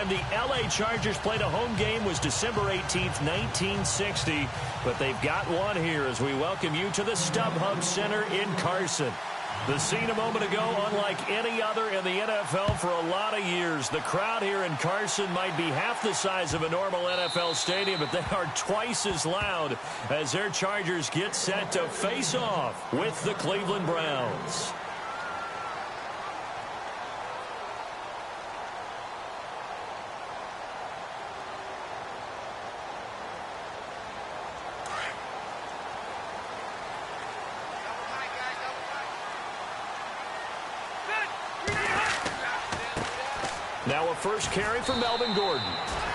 time the L.A. Chargers played a home game was December 18th, 1960. But they've got one here as we welcome you to the StubHub Center in Carson. The scene a moment ago, unlike any other in the NFL for a lot of years. The crowd here in Carson might be half the size of a normal NFL stadium, but they are twice as loud as their Chargers get set to face off with the Cleveland Browns. Now a first carry for Melvin Gordon.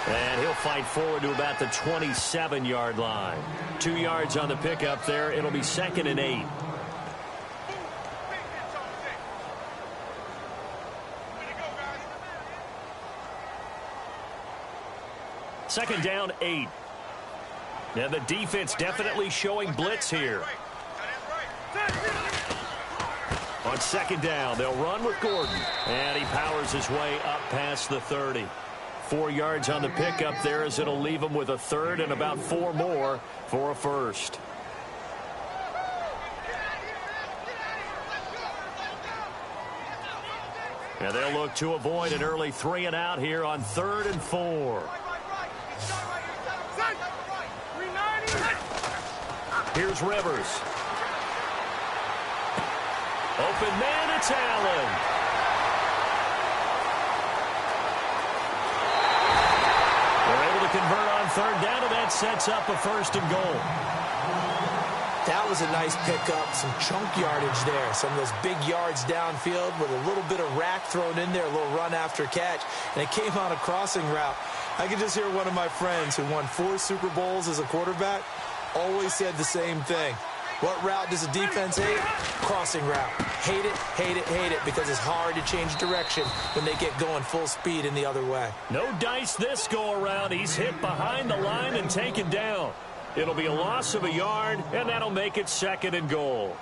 And he'll fight forward to about the 27-yard line. 2 yards on the pickup there. It'll be 2nd and 8. Second down, 8. And the defense definitely showing blitz here. On second down, they'll run with Gordon. And he powers his way up past the 30. 4 yards on the pickup there as it'll leave him with a third and about 4 more for a first. And they'll look to avoid an early 3 and out here on 3rd and 4. Here's Rivers. Open man, it's Allen. They're able to convert on 3rd down, and that sets up a 1st and goal. That was a nice pickup, some chunk yardage there. Some of those big yards downfield with a little bit of rack thrown in there, a little run after catch, and it came on a crossing route. I can just hear one of my friends who won 4 Super Bowls as a quarterback always said the same thing. What route does the defense hate? Crossing route. Hate it, hate it, hate it, because it's hard to change direction when they get going full speed in the other way. No dice this go-around. He's hit behind the line and taken down. It'll be a loss of a yard, and that'll make it 2nd and goal.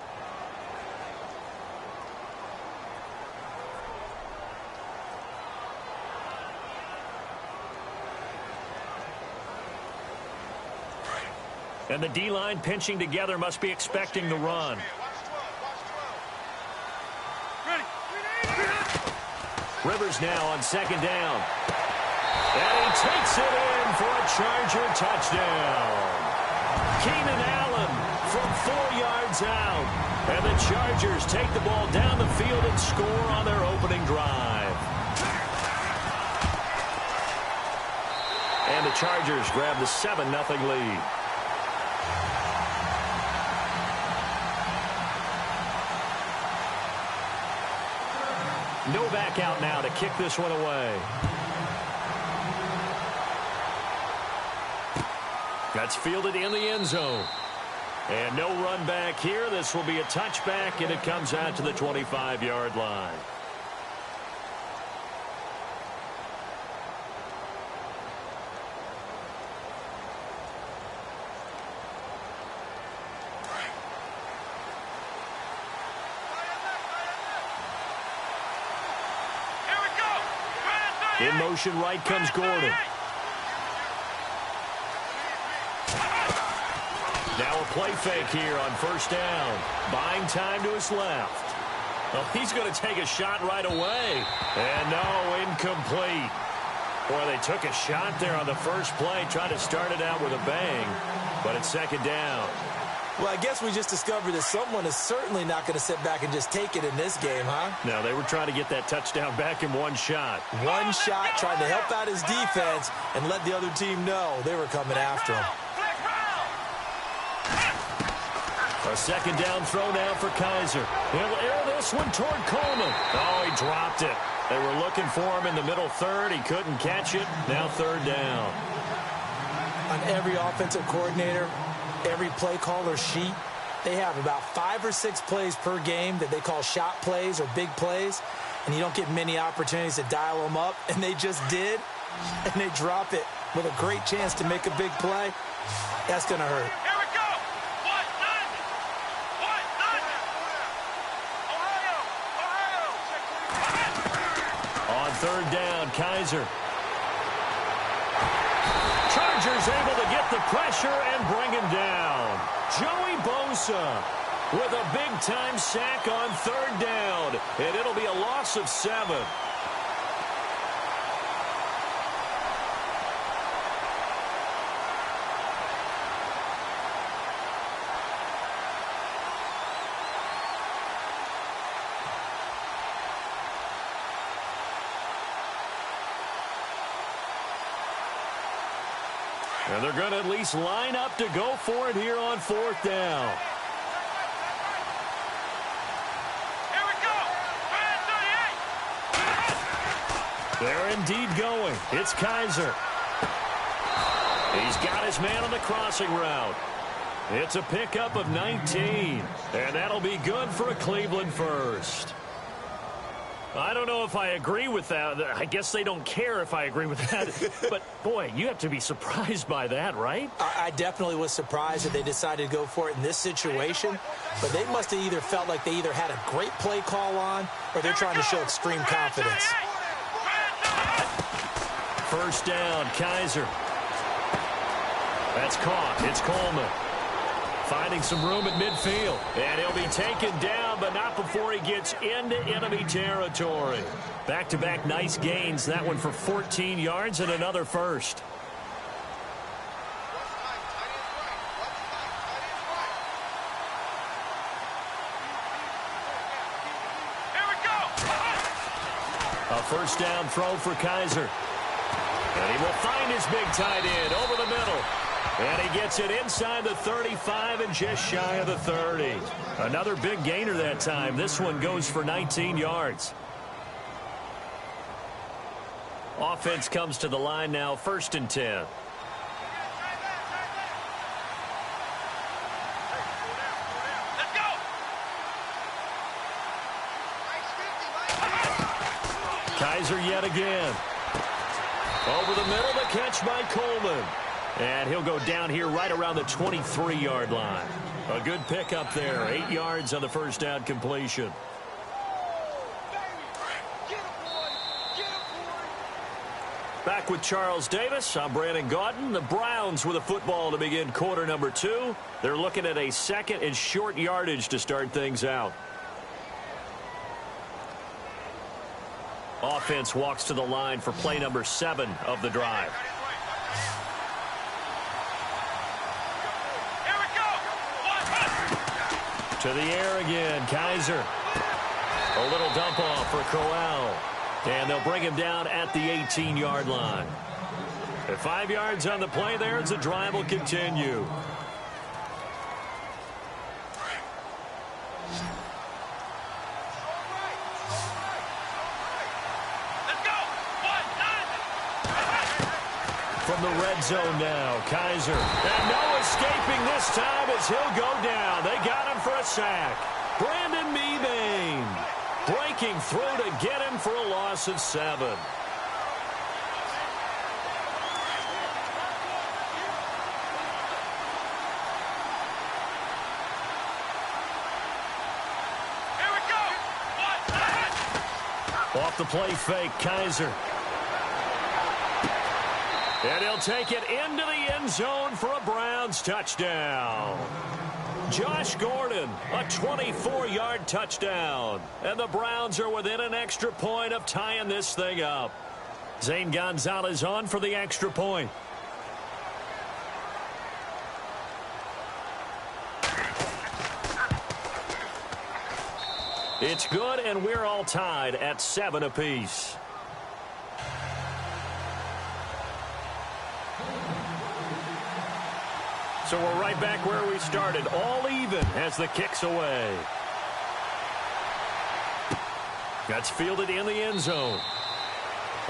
And the D-line pinching together must be expecting the run. Rivers now on 2nd down. And he takes it in for a Charger touchdown. Keenan Allen from 4 yards out. And the Chargers take the ball down the field and score on their opening drive. And the Chargers grab the 7-0 lead. Novak out now to kick this one away. That's fielded in the end zone. And no run back here. This will be a touchback, and it comes out to the 25-yard line. In motion right comes Gordon. Now a play fake here on 1st down. Buying time to his left. Well, he's going to take a shot right away. And no, incomplete. Boy, they took a shot there on the first play, trying to start it out with a bang. But it's 2nd down. Well, I guess we just discovered that someone is certainly not going to sit back and just take it in this game, huh? No, they were trying to get that touchdown back in one shot. One shot, trying to help out his defense and let the other team know they were coming after him. A 2nd down throw now for Kaiser. He'll air this one toward Coleman. Oh, he dropped it. They were looking for him in the middle 3rd. He couldn't catch it. Now 3rd down. On every offensive coordinator, every play caller sheet, they have about 5 or 6 plays per game that they call shot plays or big plays, and you don't get many opportunities to dial them up, and they just did, and they drop it with a great chance to make a big play. That's going to hurt. Here we go. 1-9. On 3rd down, Kaiser. able to get the pressure and bring him down. Joey Bosa with a big-time sack on 3rd down, and it'll be a loss of 7. And they're going to at least line up to go for it here on 4th down. Here we go. They're indeed going. It's Kaiser. He's got his man on the crossing route. It's a pickup of 19. And that'll be good for a Cleveland first. I don't know if I agree with that. I guess they don't care if I agree with that. But, boy, you have to be surprised by that, right? I definitely was surprised that they decided to go for it in this situation. But they must have either felt like they either had a great play call on or they're trying to show extreme confidence. 1st down, Kaiser. That's caught. It's Coleman. Finding some room at midfield. And he'll be taken down, but not before he gets into enemy territory. Back-to-back nice gains. That one for 14 yards and another first. Here we go. A 1st down throw for Kaiser. And he will find his big tight end over the middle. And he gets it inside the 35 and just shy of the 30. Another big gainer that time. This one goes for 19 yards. Offense comes to the line now, 1st and 10. Let's go. Kaiser yet again. Over the middle, the catch by Coleman. And he'll go down here right around the 23-yard line. A good pickup there. 8 yards on the 1st down completion. Back with Charles Davis. I'm Brandon Gaudin. The Browns with a football to begin quarter number 2. They're looking at a 2nd and short yardage to start things out. Offense walks to the line for play number 7 of the drive. To the air again, Kaiser. A little dump off for Crowell. And they'll bring him down at the 18-yard line. At 5 yards on the play there as the drive will continue. Let's go. From the red zone now, Kaiser. And no escaping this time as he'll go down. They got him for a sack. Brandon Mebane breaking through to get him for a loss of 7. Here we go. Off the play fake, Kaiser. And he'll take it into the end zone for a Browns touchdown. Josh Gordon, a 24-yard touchdown. And the Browns are within an extra point of tying this thing up. Zane Gonzalez on for the extra point. It's good, and we're all tied at 7 apiece. So we're right back where we started, all even as the kick's away. That's fielded in the end zone.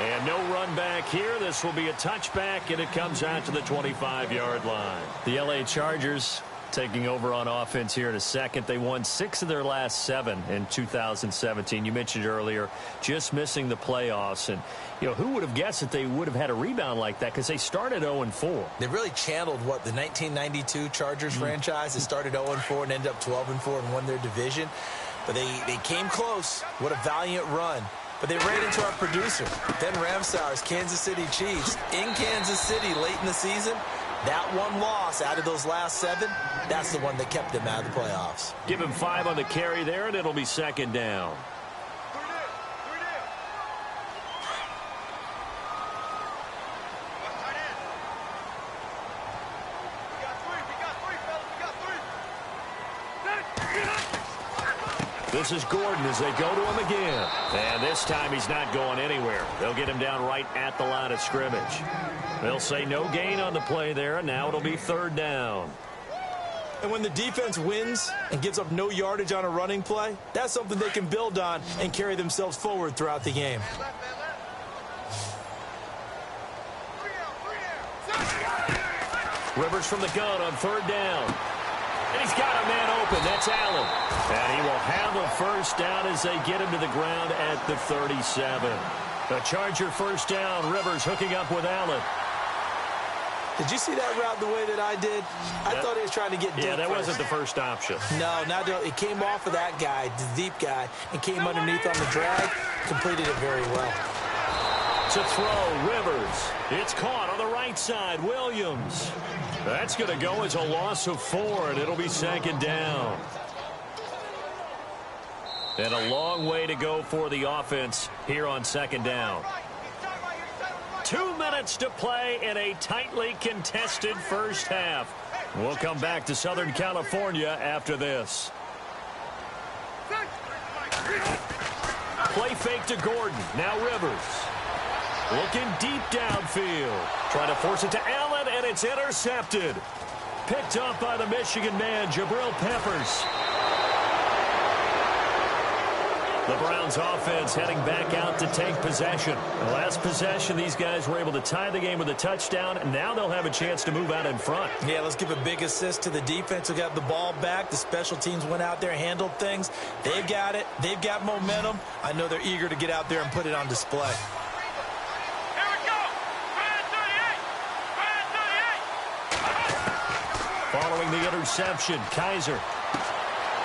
And no run back here. This will be a touchback, and it comes out to the 25-yard line. The L.A. Chargers taking over on offense here in a second. They won 6 of their last 7 in 2017. You mentioned earlier just missing the playoffs. And, you know, who would have guessed that they would have had a rebound like that because they started 0-4. They really channeled what the 1992 Chargers franchise. They started 0-4 and ended up 12-4 and won their division. But they came close. What a valiant run. But they ran into our producer, Ben Ramsauer's Kansas City Chiefs in Kansas City late in the season. That one loss out of those last 7, that's the one that kept them out of the playoffs. Give him 5 on the carry there, and it'll be second down. This is Gordon as they go to him again. And this time he's not going anywhere. They'll get him down right at the line of scrimmage. They'll say no gain on the play there, and now it'll be third down. And when the defense wins and gives up no yardage on a running play, that's something they can build on and carry themselves forward throughout the game. Rivers from the gun on third down. And he's got a man open. That's Allen. And he will have a first down as they get him to the ground at the 37. The Charger first down. Rivers hooking up with Allen. Did you see that route the way that I did? I thought he was trying to get deep. Yeah, that first. wasn't the first option. No, it came off of that guy, the deep guy, and came underneath on the drag. Completed it very well. To throw, Rivers. It's caught on the right side. Williams. That's going to go as a loss of 4, and it'll be second down. And a long way to go for the offense here on second down. 2 minutes to play in a tightly contested first half. We'll come back to Southern California after this. Play fake to Gordon. Now Rivers. Looking deep downfield. Trying to force it to Allen, and it's intercepted. Picked up by the Michigan man, Jabril Peppers. The Browns offense heading back out to take possession. The last possession, these guys were able to tie the game with a touchdown, and now they'll have a chance to move out in front. Yeah, let's give a big assist to the defense who got the ball back. The special teams went out there, handled things. They've got it. They've got momentum. I know they're eager to get out there and put it on display. Following the interception, Kaiser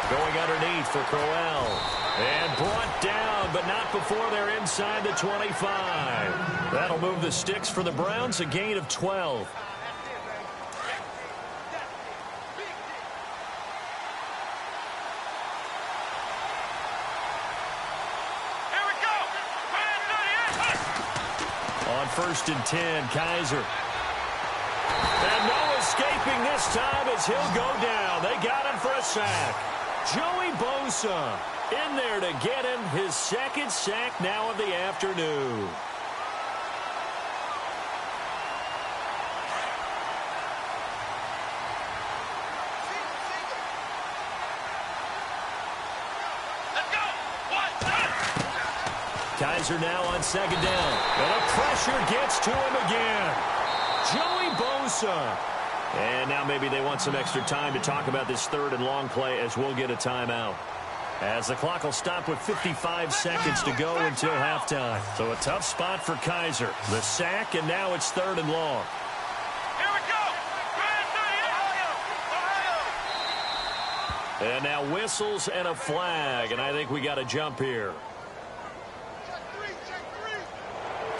going underneath for Crowell. And brought down, but not before they're inside the 25. That'll move the sticks for the Browns, a gain of 12. Here we go. On 1st and 10, Kaiser. And no escaping this time as he'll go down. They got him for a sack. Joey Bosa in there to get him his second sack now of the afternoon. Let's go. Kaiser now on second down. And the pressure gets to him again. Joey Bosa. And now maybe they want some extra time to talk about this third and long play as we'll get a timeout. As the clock will stop with 55 seconds to go until halftime. So a tough spot for Kaiser. The sack, and now it's third and long. Here we go. And now whistles and a flag, and I think we got a jump here.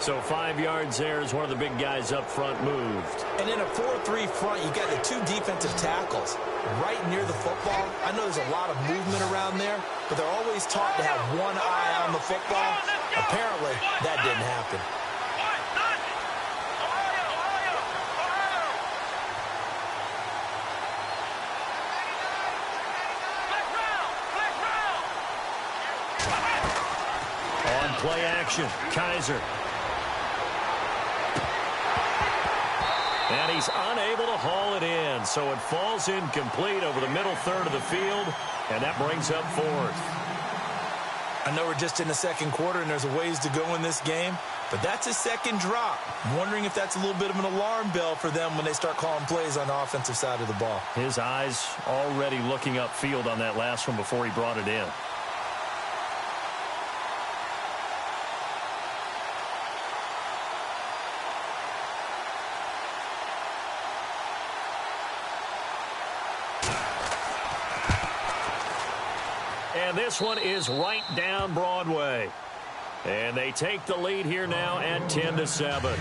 So 5 yards there as one of the big guys up front moved. And in a 4-3 front, you got the 2 defensive tackles right near the football. I know there's a lot of movement around there, but they're always taught to have one eye on the football. Apparently, that didn't happen. On play action, Kaiser. And he's unable to haul it in, so it falls incomplete over the middle third of the field, and that brings up 4th. I know we're just in the second quarter, and there's a ways to go in this game, but that's a second drop. I'm wondering if that's a little bit of an alarm bell for them when they start calling plays on the offensive side of the ball. His eyes already looking upfield on that last one before he brought it in. And this one is right down Broadway. And they take the lead here now at 10-7.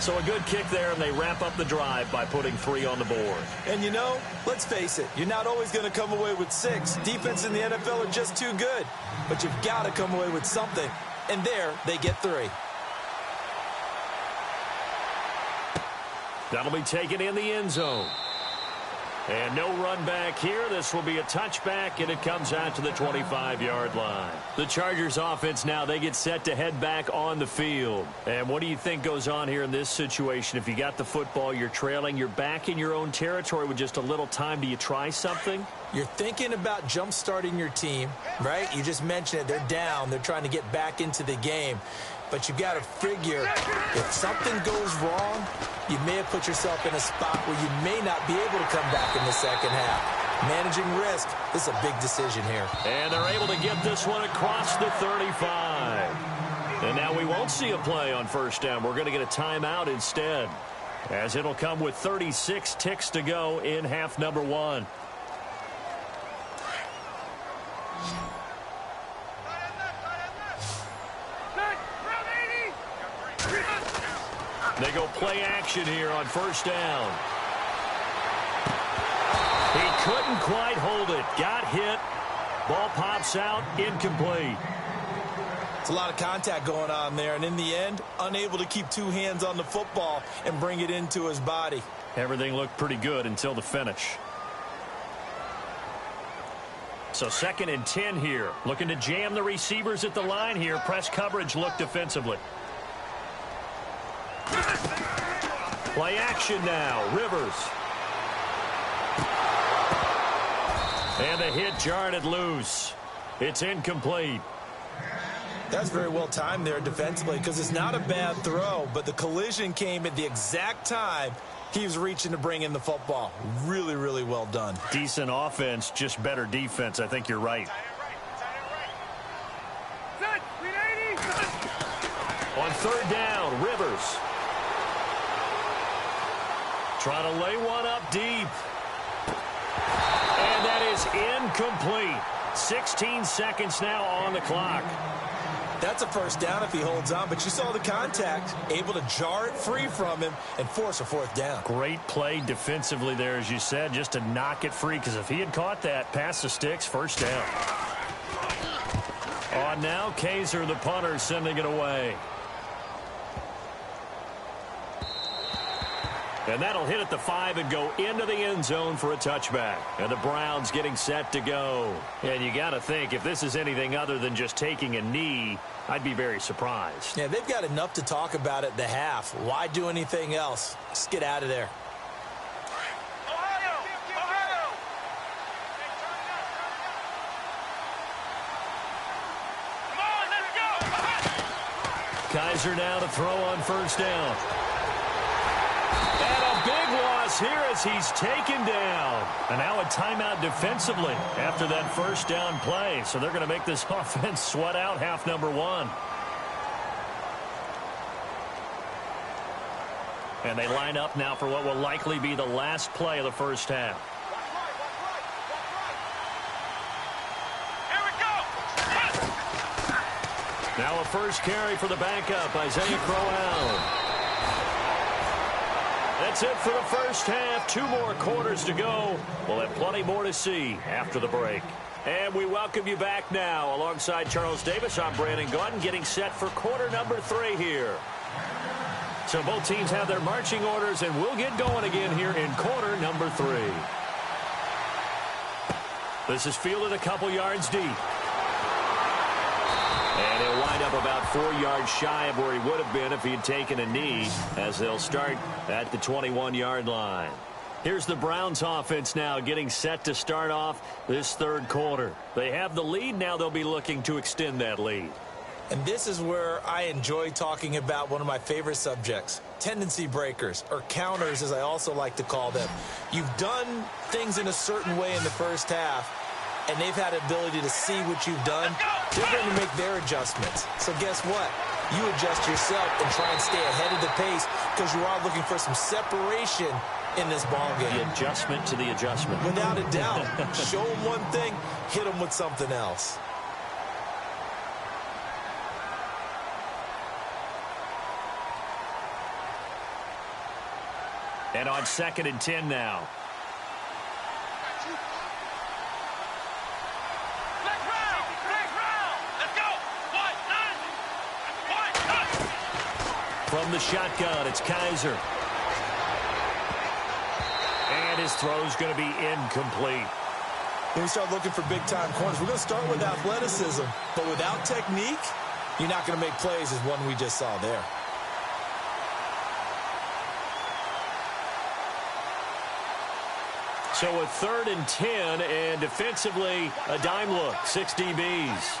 So a good kick there, and they wrap up the drive by putting 3 on the board. And, you know, let's face it, you're not always going to come away with 6. Defense in the NFL are just too good. But you've got to come away with something. And there, they get 3. That'll be taken in the end zone. And no run back here. This will be a touchback, and it comes out to the 25-yard line. The Chargers offense now, they get set to head back on the field. And what do you think goes on here in this situation? If you got the football, you're trailing, you're back in your own territory with just a little time. Do you try something? You're thinking about jump-starting your team, right? You just mentioned it. They're down. They're trying to get back into the game. But you've got to figure if something goes wrong, you may have put yourself in a spot where you may not be able to come back in the second half. Managing risk, this is a big decision here. And they're able to get this one across the 35. And now we won't see a play on first down. We're going to get a timeout instead, as it'll come with 36 ticks to go in half number 1. They go play action here on first down. He couldn't quite hold it. Got hit. Ball pops out. Incomplete. It's a lot of contact going on there, and in the end, unable to keep 2 hands on the football and bring it into his body. Everything looked pretty good until the finish. So 2nd and 10 here. Looking to jam the receivers at the line here. Press coverage look defensively. Play action now. Rivers. And the hit jarred it loose. It's incomplete. That's very well timed there defensively, because it's not a bad throw, but the collision came at the exact time he was reaching to bring in the football. Really, really well done. Decent offense, just better defense. I think you're right. On 3rd down, Rivers. Trying to lay one up deep. And that is incomplete. 16 seconds now on the clock. That's a first down if he holds on, but you saw the contact, able to jar it free from him and force a 4th down. Great play defensively there, as you said, just to knock it free, because if he had caught that, past the sticks, first down. On now, Kaiser, the punter, sending it away. And that'll hit at the 5 and go into the end zone for a touchback. And the Browns getting set to go. And you got to think, if this is anything other than just taking a knee, I'd be very surprised. Yeah, they've got enough to talk about at the half. Why do anything else? Just get out of there. Kaiser now to throw on first down. And a big loss here as he's taken down. And now a timeout defensively after that first down play. So they're going to make this offense sweat out half number 1. And they line up now for what will likely be the last play of the first half. Now a first carry for the backup, Isaiah Crowell. That's it for the first half. 2 more quarters to go. We'll have plenty more to see after the break. And we welcome you back now. Alongside Charles Davis, I'm Brandon Gaunt, getting set for quarter number 3 here. So both teams have their marching orders, and we'll get going again here in quarter number 3. This is fielded a couple yards deep. And he'll wind up about 4 yards shy of where he would have been if he had taken a knee, as they'll start at the 21-yard line. Here's the Browns offense now getting set to start off this 3rd quarter. They have the lead. Now they'll be looking to extend that lead. And this is where I enjoy talking about one of my favorite subjects, tendency breakers, or counters as I also like to call them. You've done things in a certain way in the first half, and they've had the ability to see what you've done. They're going to make their adjustments. So guess what? You adjust yourself and try and stay ahead of the pace, because you are looking for some separation in this ball game. The adjustment to the adjustment. Without a doubt. Show them one thing, hit them with something else. And on 2nd and 10 now. From the shotgun, it's Kaiser. And his throw's going to be incomplete. When we start looking for big-time corners, we're going to start with athleticism. But without technique, you're not going to make plays as one we just saw there. So a 3rd and 10, and defensively, a dime look, 6 DBs.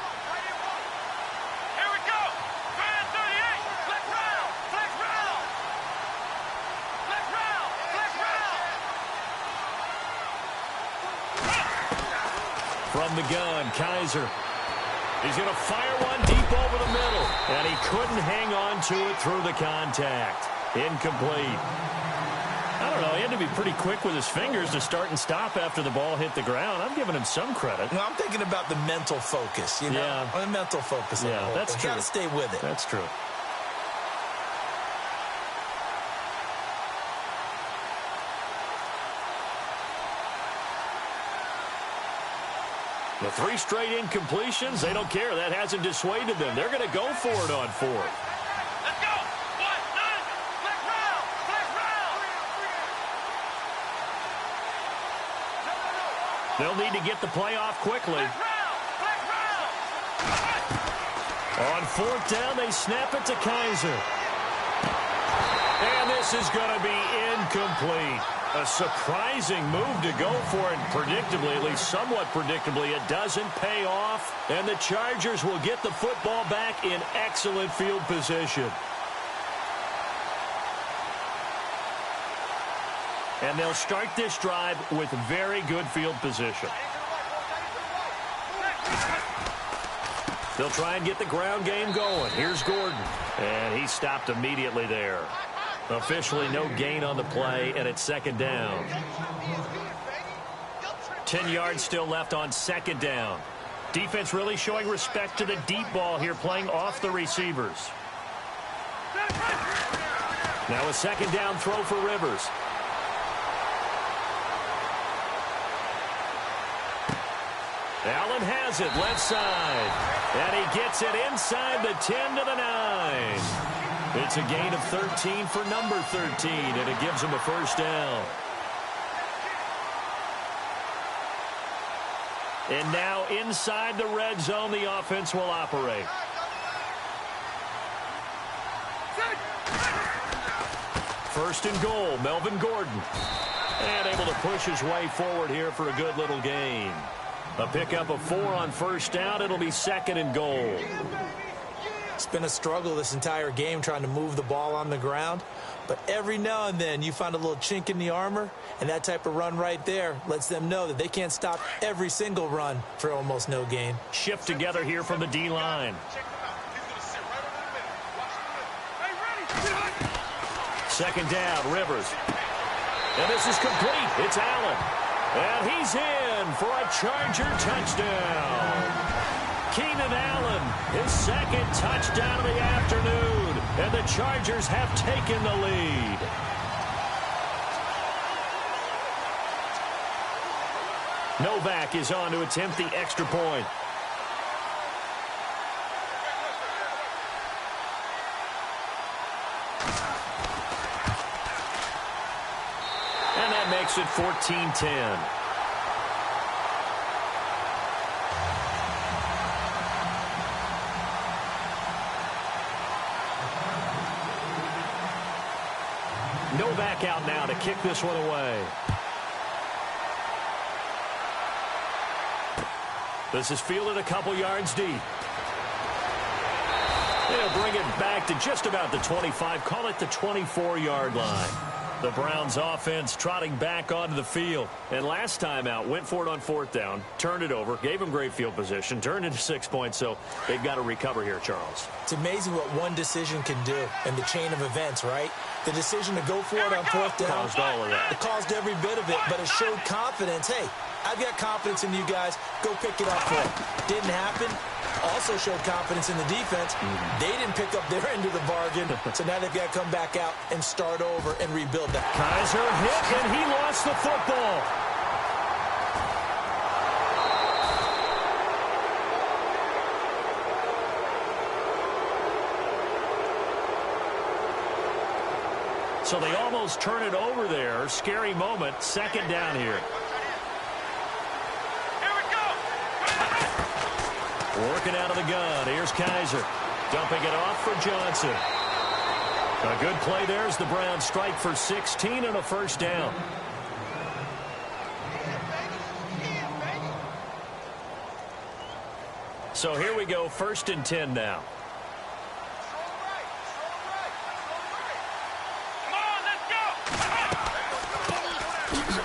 From the gun, Kaiser. He's going to fire one deep over the middle. And he couldn't hang on to it through the contact. Incomplete. I don't know. He had to be pretty quick with his fingers to start and stop after the ball hit the ground. I'm giving him some credit. No, I'm thinking about the mental focus, you know? Yeah. The mental focus. Yeah, that's true. Got to stay with it. That's true. The 3 straight incompletions, they don't care. That hasn't dissuaded them. They're going to go for it on 4th. Let's go! 1-9! Flex round! Flex round! They'll need to get the play off quickly. Flex round! On 4th down, they snap it to Kaiser. And this is going to be incomplete. A surprising move to go for it. Predictably, at least somewhat predictably, it doesn't pay off. And the Chargers will get the football back in excellent field position. And they'll start this drive with very good field position. They'll try and get the ground game going. Here's Gordon. And he stopped immediately there. Officially no gain on the play, and it's 2nd down. 10 yards still left on 2nd down. Defense really showing respect to the deep ball here, playing off the receivers. Now a 2nd down throw for Rivers. Allen has it, left side. And he gets it inside the 10 to the 9. It's a gain of 13 for number 13, and it gives him a 1st down. And now inside the red zone, the offense will operate. First and goal, Melvin Gordon. And able to push his way forward here for a good little gain. A pickup of 4 on 1st down. It'll be 2nd and goal. It's been a struggle this entire game trying to move the ball on the ground. But every now and then you find a little chink in the armor, and that type of run right there lets them know that they can't stop every single run for almost no gain. Shift together here from the D-line. 2nd down, Rivers. And this is complete. It's Allen. And he's in for a Charger touchdown. Keenan Allen, his 2nd touchdown of the afternoon. And the Chargers have taken the lead. Novak is on to attempt the extra point. And that makes it 14-10. Novak out now to kick this one away. This is fielded a couple yards deep. They'll bring it back to just about the 25, call it the 24-yard line. The Browns offense trotting back onto the field. And last time out, went for it on 4th down, turned it over, gave them great field position, turned into 6 points, so they've got to recover here, Charles. It's amazing what one decision can do in the chain of events, right? The decision to go for it on 4th down. Caused all of that. It caused every bit of it, but it showed confidence. Hey, I've got confidence in you guys. Go pick it up for it. Didn't happen. Also showed confidence in the defense. They didn't pick up their end of the bargain, so now they've got to come back out and start over and rebuild that. Kaiser hit, and he lost the football. So they almost turn it over there. Scary moment. Second down here. Here we go. Working out of the gun. Here's Kaiser. Dumping it off for Johnson. A good play there as the Browns strike for 16 and a first down. So here we go. 1st and 10 now.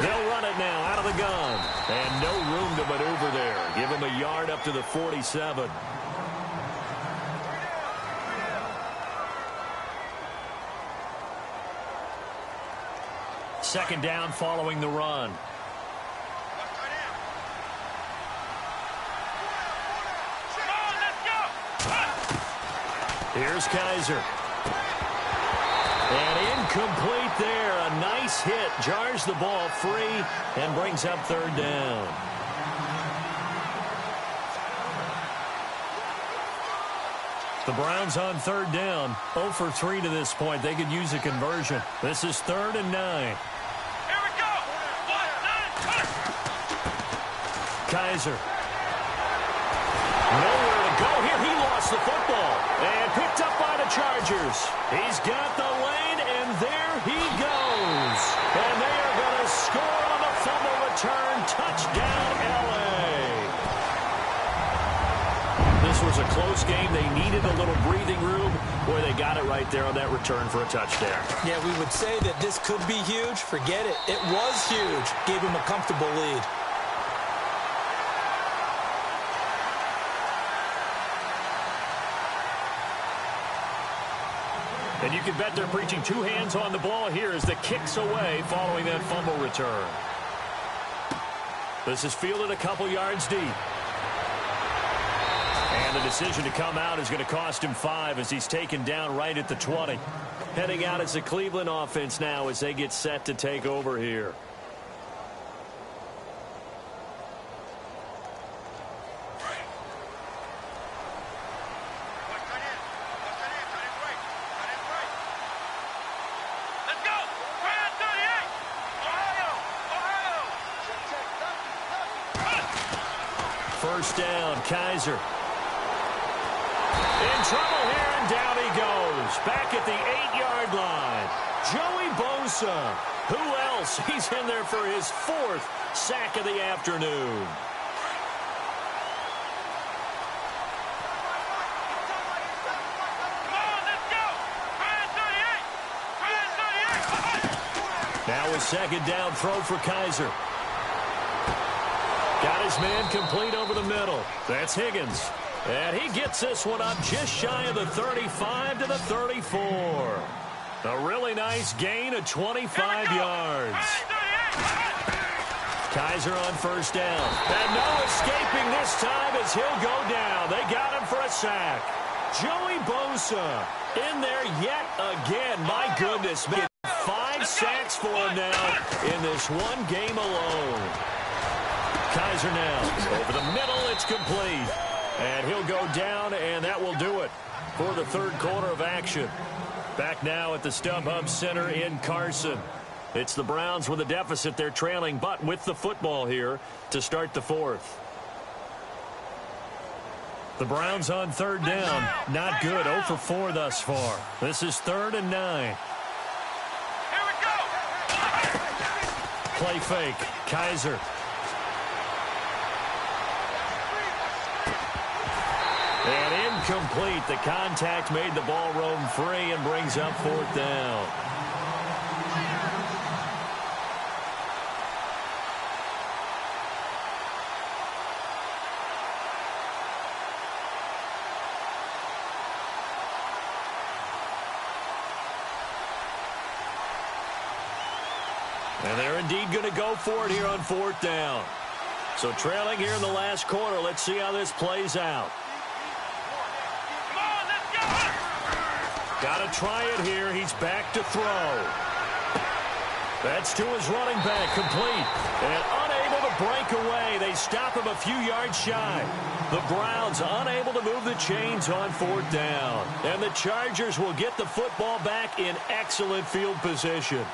They'll run it now out of the gun. And no room to maneuver there. Give him a yard up to the 47. Second down following the run. Here's Kaiser. And incomplete there. A nice hit. Jars the ball free and brings up 3rd down. The Browns on 3rd down. 0 for 3 to this point. They could use a conversion. This is 3rd and 9. Here we go. 1, 9. Kaiser. Nowhere to go here. He lost the football. And picked up by the Chargers. He's got the lane, and there he goes. And they are going to score on the fumble return. Touchdown, L.A. This was a close game. They needed a little breathing room. Boy, they got it right there on that return for a touchdown. Yeah, we would say that this could be huge. Forget it. It was huge. Gave him a comfortable lead. And you can bet they're preaching 2 hands on the ball here as the kick's away following that fumble return. This is fielded a couple yards deep. And the decision to come out is going to cost him 5 as he's taken down right at the 20. Heading out as the Cleveland offense now as they get set to take over here. First down, Kaiser. In trouble here, and down he goes. Back at the 8-yard line. Joey Bosa. Who else? He's in there for his 4th sack of the afternoon. Now a second down throw for Kaiser. Got his man complete over the middle. That's Higgins. And he gets this one up just shy of the 35 to the 34. A really nice gain of 25 yards. Kaiser on first down. And no escaping this time as he'll go down. They got him for a sack. Joey Bosa in there yet again. My goodness, man. 5 sacks for him now in this one game alone. Kaiser now over the middle. It's complete. And he'll go down, and that will do it for the 3rd quarter of action. Back now at the StubHub Center in Carson. It's the Browns with a deficit. They're trailing, but with the football here to start the 4th. The Browns on 3rd down. Not good. 0 for 4 thus far. This is 3rd and 9. Here we go. Play fake. Kaiser. And incomplete. The contact made the ball roam free and brings up 4th down. And they're indeed going to go for it here on 4th down. So trailing here in the last quarter. Let's see how this plays out. Got to try it here. He's back to throw. That's to his running back, complete. And unable to break away. They stop him a few yards shy. The Browns unable to move the chains on 4th down. And the Chargers will get the football back in excellent field position.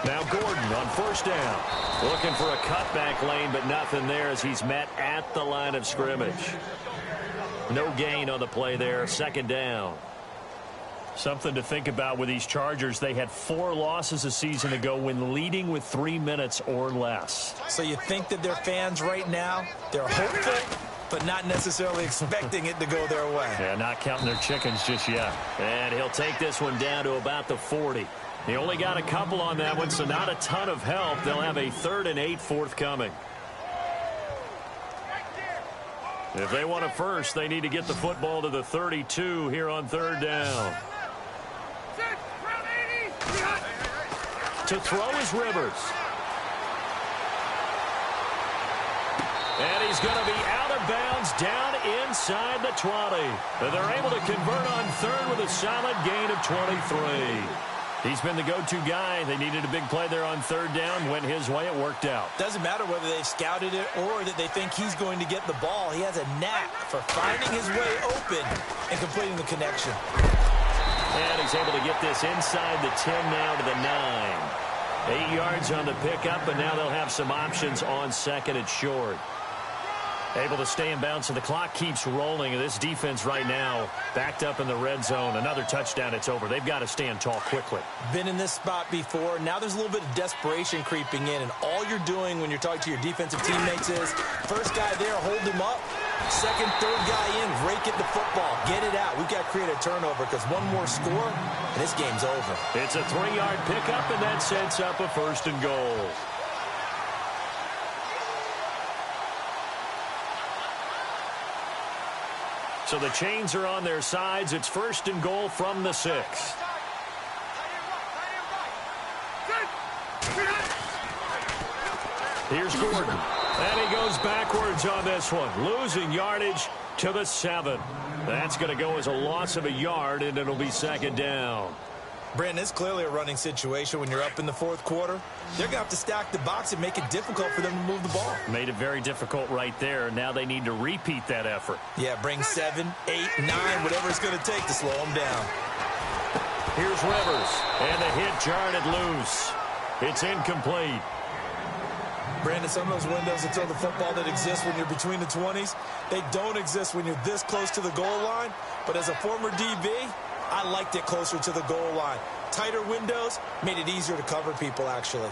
Now Gordon on 1st down. Looking for a cutback lane, but nothing there as he's met at the line of scrimmage. No gain on the play there. 2nd down. Something to think about with these Chargers. They had 4 losses a season ago when leading with 3 minutes or less. So you think that their fans right now, they're hopeful, but not necessarily expecting it to go their way. Yeah, not counting their chickens just yet. And he'll take this one down to about the 40. He only got a couple on that one, so not a ton of help. They'll have a 3rd and 8 forthcoming. If they want a first, they need to get the football to the 32 here on 3rd down. To throw is Rivers. And he's going to be out of bounds down inside the 20. And they're able to convert on 3rd with a solid gain of 23. He's been the go-to guy. They needed a big play there on 3rd down. Went his way. It worked out. Doesn't matter whether they've scouted it or that they think he's going to get the ball. He has a knack for finding his way open and completing the connection. And he's able to get this inside the 10 now to the 9. 8 yards on the pickup, and now they'll have some options on 2nd and short. Able to stay in bounds, so the clock keeps rolling. And this defense right now backed up in the red zone. Another touchdown, it's over. They've got to stand tall quickly. Been in this spot before. Now there's a little bit of desperation creeping in. And all you're doing when you're talking to your defensive teammates is, first guy there, hold him up. 2nd, 3rd guy in, rake at the football. Get it out. We've got to create a turnover because one more score, and this game's over. It's a 3-yard pickup, and that sets up a 1st and goal. So the chains are on their sides. It's 1st and goal from the 6. Here's Gordon. And he goes backwards on this one. Losing yardage to the 7. That's going to go as a loss of a yard, and it'll be 2nd down. Brandon, it's clearly a running situation when you're up in the 4th quarter. They're going to have to stack the box and make it difficult for them to move the ball. Made it very difficult right there. Now they need to repeat that effort. Yeah, bring 7, 8, 9, whatever it's going to take to slow them down. Here's Rivers. And the hit jarred it loose. It's incomplete. Brandon, some of those windows to throw the football that exist when you're between the 20s, they don't exist when you're this close to the goal line. But as a former DB, I liked it closer to the goal line. Tighter windows made it easier to cover people, actually.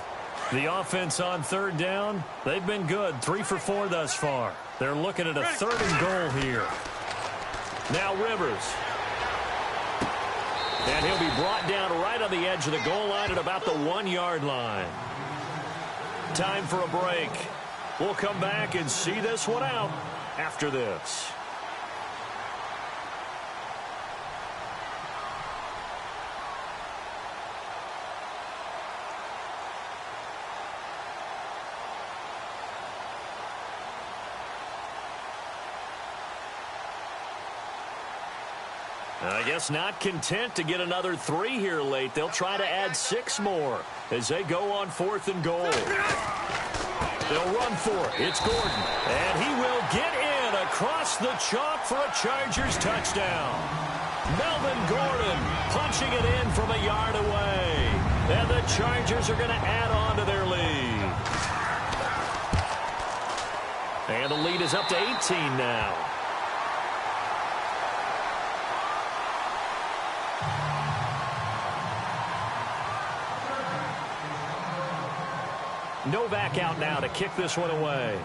The offense on 3rd down, they've been good. 3 for 4 thus far. They're looking at a 3rd and goal here. Now Rivers. And he'll be brought down right on the edge of the goal line at about the 1-yard line. Time for a break. We'll come back and see this one out after this. I guess not content to get another 3 here late. They'll try to add 6 more as they go on 4th and goal. They'll run for it. It's Gordon. And he will get in across the chalk for a Chargers touchdown. Melvin Gordon punching it in from a yard away. And the Chargers are going to add on to their lead. And the lead is up to 18 now. Novak out now to kick this one away.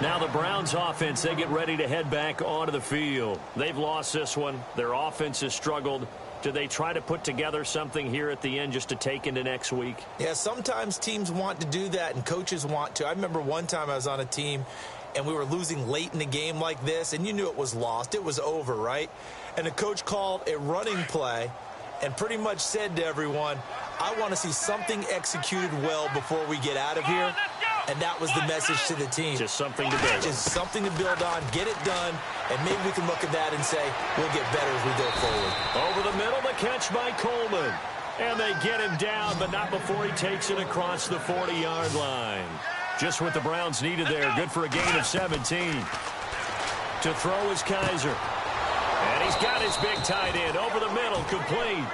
Now the Browns offense, they get ready to head back onto the field. They've lost this one. Their offense has struggled. Do they try to put together something here at the end just to take into next week? Yeah, sometimes teams want to do that and coaches want to. I remember one time I was on a team and we were losing late in the game like this, and you knew it was lost. It was over, right? And the coach called a running play and pretty much said to everyone, I want to see something executed well before we get out of here. And that was the message to the team. Just something to build. Just something to build on, get it done, and maybe we can look at that and say, we'll get better as we go forward. Over the middle, the catch by Coleman. And they get him down, but not before he takes it across the 40-yard line. Just what the Browns needed there. Good for a gain of 17. To throw is Kaiser. And he's got his big tight end over the middle, complete.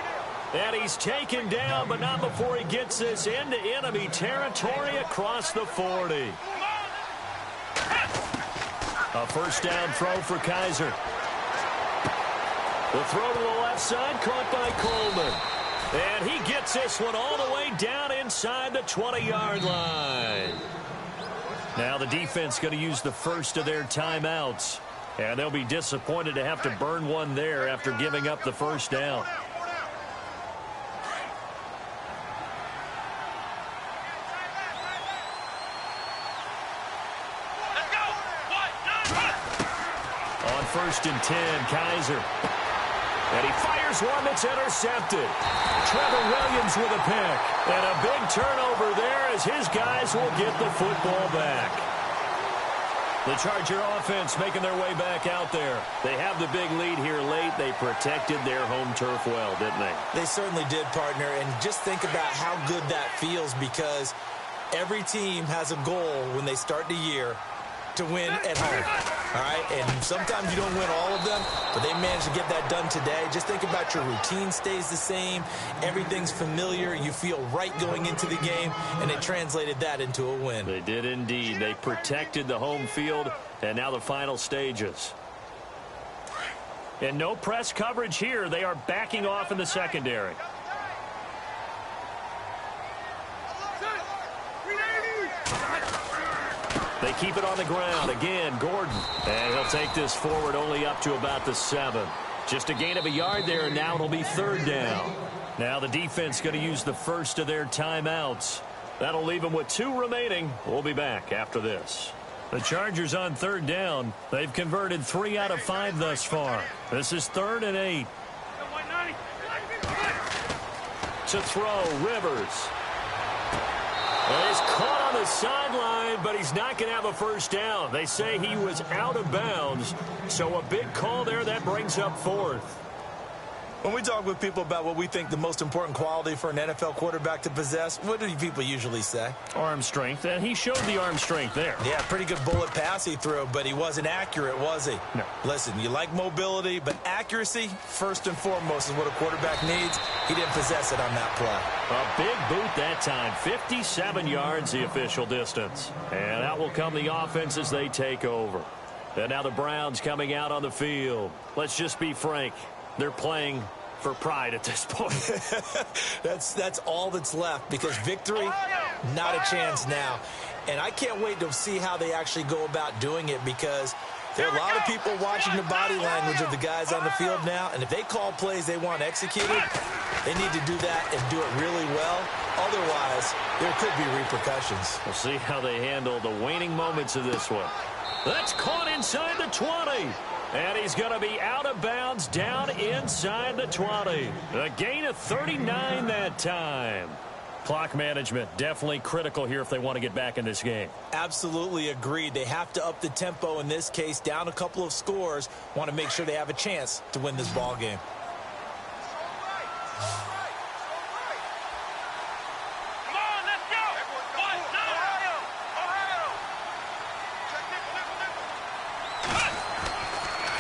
And he's taken down, but not before he gets this into enemy territory across the 40. A first down throw for Kaiser. The throw to the left side, caught by Coleman. And he gets this one all the way down inside the 20-yard line. Now the defense going to use the first of their timeouts. And they'll be disappointed to have to burn one there after giving up the first down. On 1st and 10, Kaiser. And he fires one that's intercepted. Trevor Williams with a pick. And a big turnover there as his guys will get the football back. The Charger offense making their way back out there. They have the big lead here late. They protected their home turf well, didn't they? They certainly did, partner. And just think about how good that feels, because every team has a goal when they start the year to win at home. All right, and sometimes you don't win all of them, but they managed to get that done today. Just think about your routine stays the same. Everything's familiar. You feel right going into the game, and they translated that into a win. They did indeed. They protected the home field, and now the final stages. And no press coverage here. They are backing off in the secondary. They keep it on the ground. Again, Gordon. And he'll take this forward only up to about the 7. Just a gain of a yard there, and now it'll be 3rd down. Now the defense going to use the first of their timeouts. That'll leave them with 2 remaining. We'll be back after this. The Chargers on 3rd down. They've converted 3 out of 5 thus far. This is 3rd and 8. To throw, Rivers. Well, he's caught on the sideline, but he's not going to have a first down. They say he was out of bounds, so a big call there. That brings up 4th. When we talk with people about what we think the most important quality for an NFL quarterback to possess, what do people usually say? Arm strength, and he showed the arm strength there. Yeah, pretty good bullet pass he threw, but he wasn't accurate, was he? No. Listen, you like mobility, but accuracy, first and foremost, is what a quarterback needs. He didn't possess it on that play. A big boot that time. 57 yards, the official distance. And out will come the offense as they take over. And now the Browns coming out on the field. Let's just be frank. They're playing for pride at this point. That's all that's left, because victory, not a chance now. And I can't wait to see how they actually go about doing it, because there are a lot of people watching the body language of the guys on the field now, and if they call plays they want executed, they need to do that and do it really well. Otherwise, there could be repercussions. We'll see how they handle the waning moments of this one. That's caught inside the 20. And he's going to be out of bounds down inside the 20. A gain of 39 that time. Clock management definitely critical here if they want to get back in this game. Absolutely agreed. They have to up the tempo in this case, down a couple of scores. Want to make sure they have a chance to win this ball game.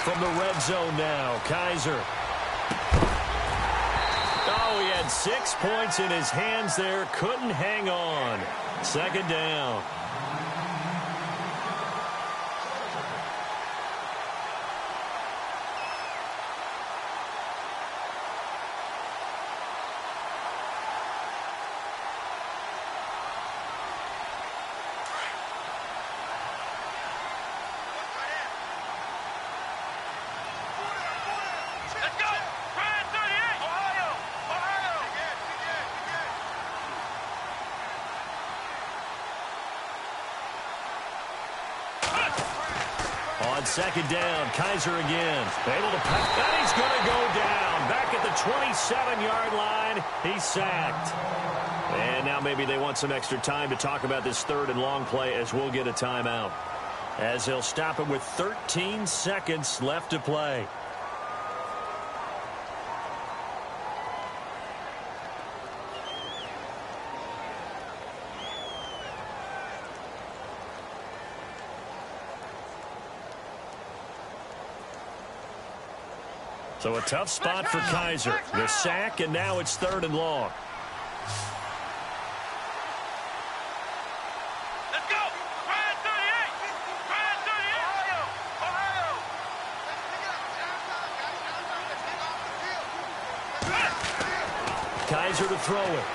From the red zone now, Kaiser. Oh, he had 6 points in his hands there. Couldn't hang on. 2nd down. on second down. Kaiser again. Able to pass. And he's going to go down. Back at the 27-yard line. He's sacked. And now maybe they want some extra time to talk about this third and long play as we'll get a timeout. As he'll stop it with 13 seconds left to play. So a tough spot for Kaiser. The sack, and now it's third and long. Let's go. Ryan 38. Ryan 38. Ohio. Kaiser to throw it.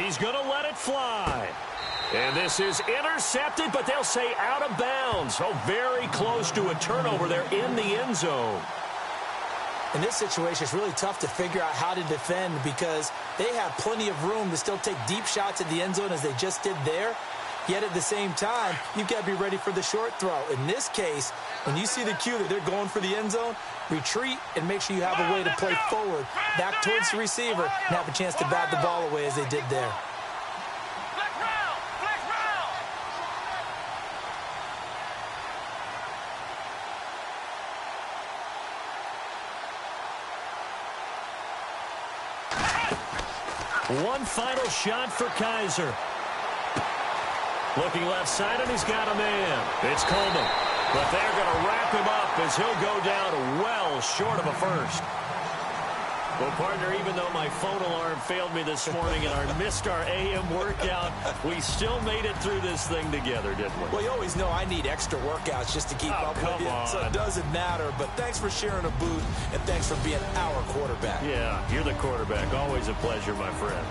He's going to let it fly. And this is intercepted, but they'll say out of bounds. Oh, very close to a turnover there in the end zone. In this situation, it's really tough to figure out how to defend because they have plenty of room to still take deep shots at the end zone as they just did there. Yet at the same time, you've got to be ready for the short throw. In this case, when you see the cue that they're going for the end zone, retreat and make sure you have a way to play forward, back towards the receiver, and have a chance to bat the ball away as they did there. One final shot for Kaiser. Looking left side, and he's got a man. It's Coleman. But they're going to wrap him up as he'll go down well short of a first. Well, partner, even though my phone alarm failed me this morning and I missed our AM workout, we still made it through this thing together, didn't we? Well, you always know I need extra workouts just to keep up with you, so it doesn't matter. But thanks for sharing a booth, and thanks for being our quarterback. Yeah, you're the quarterback. Always a pleasure, my friend.